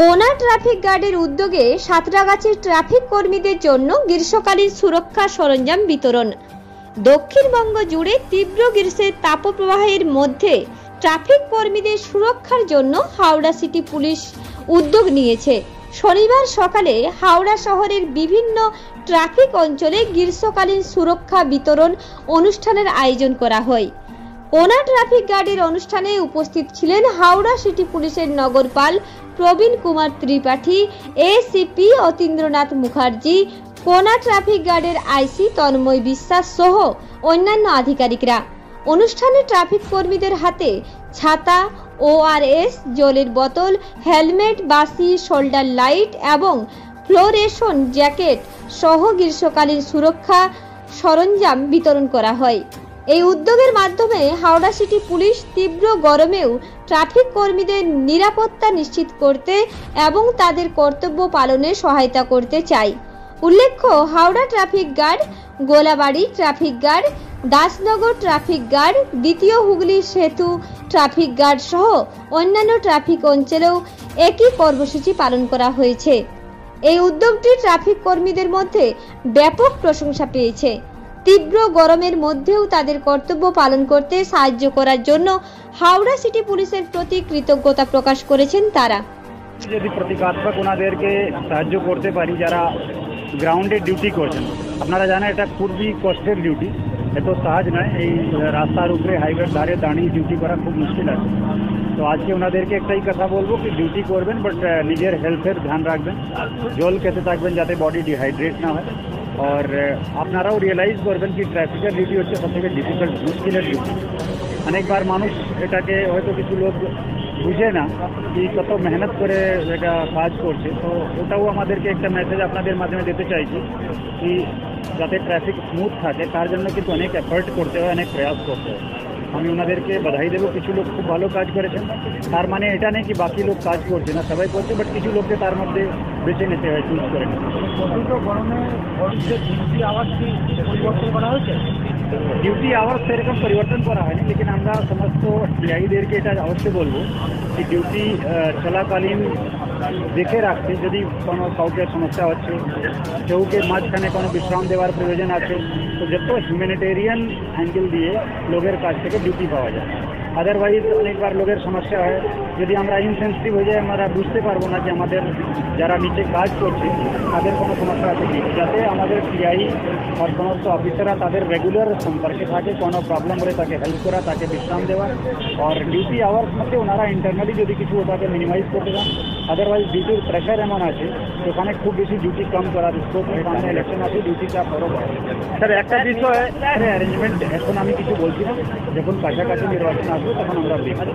কোনা ট্রাফিক গার্ডের উদ্যোগে সাঁতরাগাছির ট্রাফিক কর্মীদের জন্য গ্রীষ্মকালীন সুরক্ষা সরঞ্জাম বিতরণ। দক্ষিণবঙ্গ জুড়ে তীব্র গ্রীষ্মের তাপপ্রবাহের মধ্যে ট্রাফিক কর্মীদের সুরক্ষার জন্য হাওড়া সিটি পুলিশ উদ্যোগ নিয়েছে। শনিবার সকালে হাওড়া শহরের বিভিন্ন ট্রাফিক অঞ্চলে গ্রীষ্মকালীন সুরক্ষা বিতরণ অনুষ্ঠানের আয়োজন করা হয়। কোনা ট্রাফিক গার্ডের অনুষ্ঠানে উপস্থিত ছিলেন হাওড়া সিটি পুলিশের নগরপাল প্রবীণ কুমার ত্রিপাঠী, এসিপি অতীন্দ্রনাথ মুখার্জি, কোনা ট্রাফিক গার্ডের আইসি তন্ময় বিশ্বাস সহ অন্যান্য আধিকারিকরা। অনুষ্ঠানে ট্রাফিক কর্মীদের হাতে ছাতা, ওআরএস, জলের বোতল, হেলমেট, বাসি, শোল্ডার লাইট এবং ফ্লোরেশন জ্যাকেট সহ গ্রীষ্মকালীন সুরক্ষা সরঞ্জাম বিতরণ করা হয়। এই উদ্যোগের মাধ্যমে হাওড়া সিটি পুলিশ তীব্র গরমেও ট্রাফিক কর্মীদের নিরাপত্তা নিশ্চিত করতে এবং তাদের কর্তব্য পালনে সহায়তা করতে চায়। উল্লেখ্য, Howrah traffic guard, Golabari traffic guard, Dasnagar traffic guard, দ্বিতীয় হুগলি সেতু ট্রাফিক গার্ড সহ অন্যান্য ট্রাফিক অঞ্চলেও একই কর্মসূচি পালন করা হয়েছে। এই উদ্যোগটি ট্রাফিক কর্মীদের মধ্যে ব্যাপক প্রশংসা পেয়েছে। তীব্র গরমের মধ্যেও তাদের কর্তব্য পালন করতে সাহায্য করার জন্য হাওড়া সিটি পুলিশের প্রতি কৃতজ্ঞতা প্রকাশ করেছেন তারা। যদি প্রতিকাত্মক ওনাদেরকে সাহায্য করতে পারি যারা গ্রাউন্ডে ডিউটি করছেন। আপনারা জানেন এটা খুবই কষ্টের ডিউটি, এত সহজ নয়। এই রাস্তার উপরে হাইওয়ের ধারে দাঁড়িয়ে ডিউটি করা খুব মুশকিল আছে। তো আজকে ওনাদেরকে একটাই কথা বলবো কি ডিউটি করবেন, বাট নিজের হেলথের ধ্যান রাখবেন, জল খেতে থাকবেন যাতে বডি ডিহাইড্রেট না হয়। और আপনারাও রিয়েলাইজ করবেন কি ট্রাফিকের ডিউটি হচ্ছে সবথেকে ডিফিকাল্ট মুশকিলের ডিউটি। অনেকবার মানুষ এটাকে হয়তো কিছু লোক বুঝে না কি কত মেহনত করে এটা কাজ করছে। তো ওটাও আমাদেরকে একটা মেসেজ আপনাদের মাধ্যমে দিতে চাইছি কি যাতে ট্রাফিক স্মুথ থাকে তার জন্য কিন্তু অনেক এফর্ট করতে হয়, অনেক প্রয়াস করতে হয়। আমি ওনাদেরকে বাধাই দেবো। কিছু লোক খুব ভালো কাজ করেছেন, তার মানে এটা নেই কি বাকি লোক কাজ করছে না, সবাই করছে, বাট কিছু লোককে তার মধ্যে বেছে নিতে হয়, চুজ করে নিতে হয়। ডিউটি আওয়ার্স কি পরিবর্তন করা হয়েছে? ডিউটি আওয়ার্স সেরকম পরিবর্তন করা হয়নি, লেকিন আমরা সমস্ত টিআইদেরকে এটা অবশ্যই বলবো কি ডিউটি চলাকালীন দেখে রাখতে যদি কোনো কাউকে সমস্যা হচ্ছে, কেউকে মাঝখানে কোনো বিশ্রাম দেওয়ার প্রয়োজন আছে, তো যত হিউম্যানিটেরিয়ান অ্যাঙ্গেল দিয়ে লোকের কাছ থেকে ডিউটি পাওয়া যায়। আদারওয়াইজ অনেকবার লোকের সমস্যা হয়, যদি আমরা ইনসেন্সিটিভ হয়ে যাই আমরা বুঝতে পারবো না যে আমাদের যারা নিচে কাজ করছে তাদের কোনো সমস্যা আছে কি, যাতে আমাদের টিআই আর সমস্ত অফিসাররা তাদের রেগুলার সম্পর্কে থাকে, কোনো প্রবলেম হলে তাকে হেল্প করা, তাকে বিশ্রাম দেওয়া। আর ডিউটি আওয়ার্স মধ্যে ওনারা ইন্টারনালি যদি কিছু ওটাকে মিনিমাইজ করতে চান, আদারওয়াইজ ডিউটির প্রেশার এমন আছে ওখানে খুব বেশি ডিউটি কম করার স্কোপ, সামনে ইলেকশন আছে, ডিউটিটা বড় হয়। স্যার একটা বিষয় অ্যারেঞ্জমেন্ট এখন আমি কিছু বলছি না, যখন কাছাকাছি নির্বাচন আসবে তখন আমরা দেখব।